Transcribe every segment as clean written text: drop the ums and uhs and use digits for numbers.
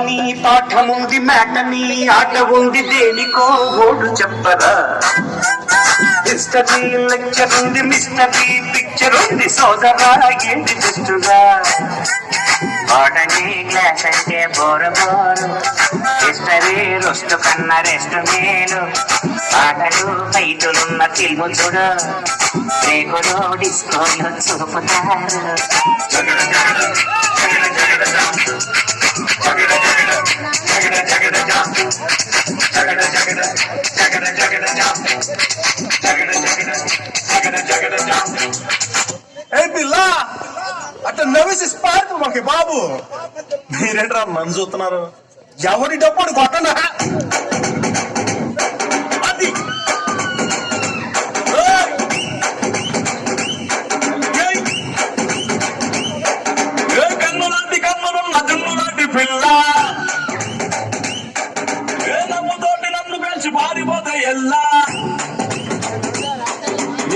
నీ పాఠముంది మ్యాటనీ ఆట ఉంది దేనికో ఓడు చెప్పరా. హిస్టరీ లెక్చర్ ఉంది మిస్టరీ పిక్చర్ ఉంది సోదరా ఏంటి జస్టుగా. పాటని క్లాస్ అంటే బోరు బోరు, హిస్టరీ రొస్టు కన్నా రెస్ట్ మేలు. పాటలు ఫైటులున్న తెలుగు చూడు, రేగులో డిస్కోలు చూపుతారు. పిల్ల అట్లా నవ్వేసి పార్పు మాకి బాబు. మీరేంట్రా నన్ను చూస్తున్నారు? ఎవరి డప్పుడు కొట్టనా అది. కన్ను లాంటి కన్నులు నదులు లాంటి పిల్ల, ఏ నమ్ముతోటి నన్ను పెంచి పారిపోతే ఎల్లా.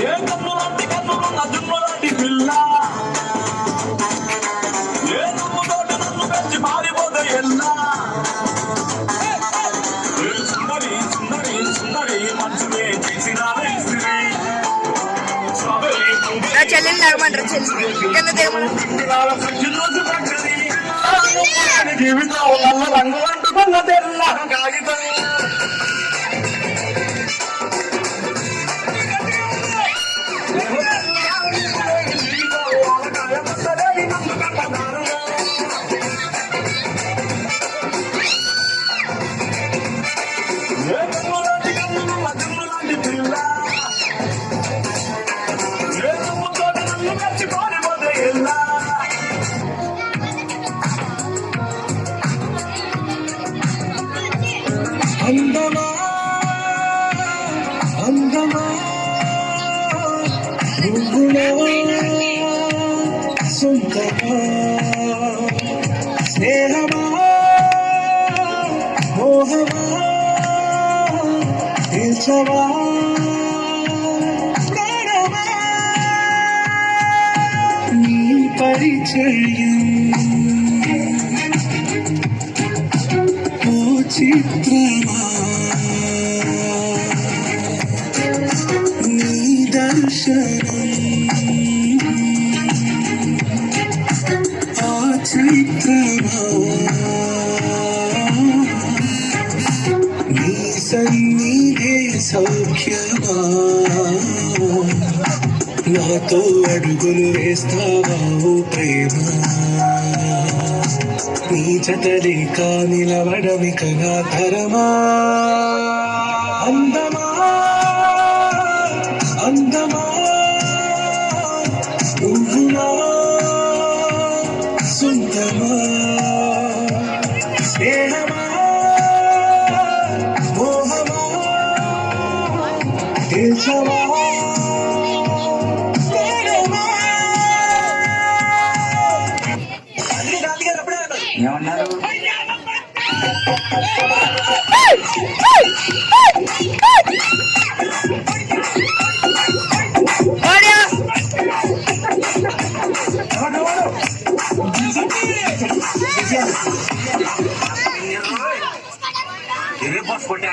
ఏ కన్ను లాంటి కన్నులు నదులు లాంటి పిల్ల, ఏ నమ్ముతోటి నన్ను పెంచి పారిపోతే ఎల్లా. సుందరి సుందరి సుందరి మంచునే చేసిన జీవితం రంగు అంటుకున్న తెల్ల కాగితం. అందమా అందమా నువ్వులో సొంతమా, స్నేహమా మోహమా తీర్చవా. నీ పరిచయం చిత్రమా, నీ దర్శనం ఆ చిత్రమా, నీ సన్నిధే సౌఖ్యమా. నాతో అడుగులు వేస్తావా ఓ ప్రేమ, నీ జతలేక నిలవడమిక నా తరమా. అందమా అందమా నువ్వునా సొంతమా, స్నేహమా మోహమా తెలుసవా. ఏమన్నారు? బస్ కొట్టే